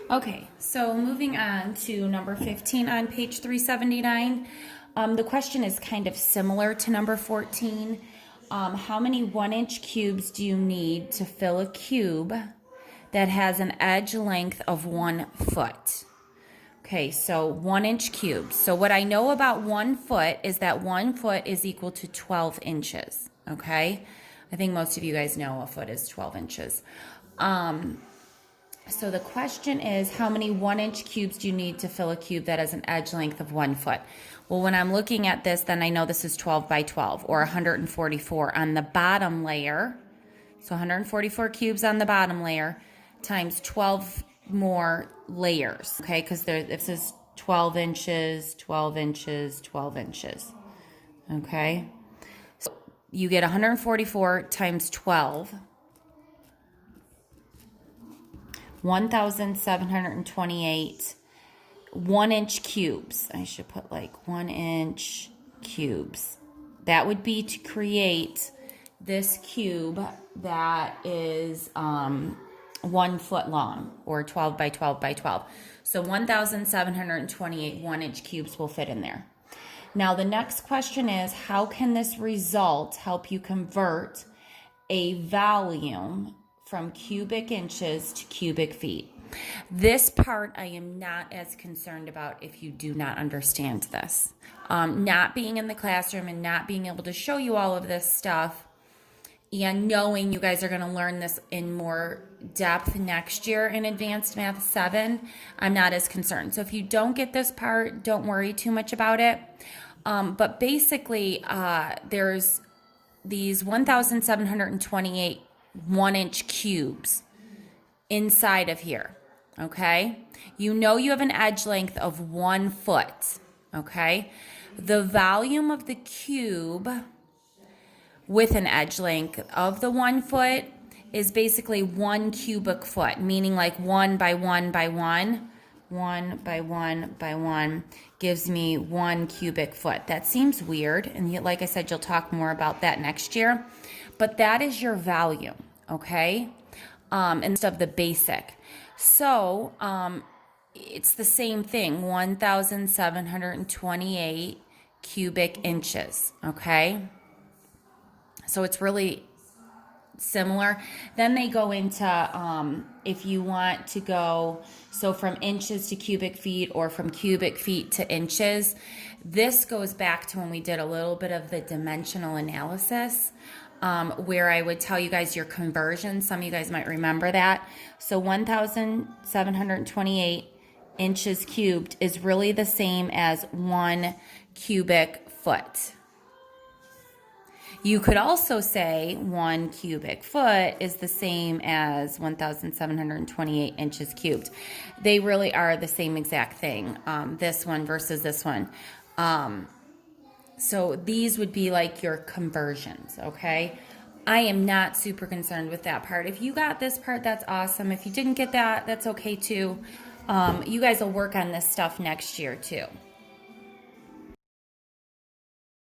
Okay, so moving on to number 15 on page 379. The question is kind of similar to number 14. How many 1-inch cubes do you need to fill a cube that has an edge length of 1 foot? Okay, so 1-inch cubes. So what I know about 1 foot is that 1 foot is equal to 12 inches. Okay, I think most of you guys know a foot is 12 inches. So the question is, how many 1-inch cubes do you need to fill a cube that has an edge length of 1 foot? Well, when I'm looking at this, then I know this is 12 by 12 or 144 on the bottom layer. So 144 cubes on the bottom layer times 12 more layers, okay? Because this is 12 inches, 12 inches, 12 inches, okay? So you get 144 times 12, 1,728 1-inch cubes. I should put like 1-inch cubes. That would be to create this cube that is 1 foot long, or 12 by 12 by 12. So 1,728 1-inch cubes will fit in there. Now the next question is, how can this result help you convert a volume from cubic inches to cubic feet? This part I am not as concerned about if you do not understand this. Not being in the classroom and not being able to show you all of this stuff and knowing you guys are going to learn this in more depth next year in Advanced Math 7, I'm not as concerned. So if you don't get this part, don't worry too much about it. But basically, there's these 1,728 1-inch cubes inside of here, okay? You know you have an edge length of 1 foot, okay? The volume of the cube with an edge length of the 1 foot is basically 1 cubic foot, meaning like 1 by 1 by 1. 1 by 1 by 1 gives me 1 cubic foot. That seems weird, and like I said, you'll talk more about that next year. But that is your volume, okay? Instead of the basic. So it's the same thing, 1,728 cubic inches, okay? So it's really similar. Then they go into if you want to go, so from inches to cubic feet or from cubic feet to inches. This goes back to when we did a little bit of the dimensional analysis, where I would tell you guys your conversion. Some of you guys might remember that. So 1,728 inches cubed is really the same as 1 cubic foot. You could also say 1 cubic foot is the same as 1,728 inches cubed. They really are the same exact thing, this one versus this one. So these would be like your conversions, okay? I am not super concerned with that part. If you got this part, that's awesome. If you didn't get that, that's okay too. You guys will work on this stuff next year too.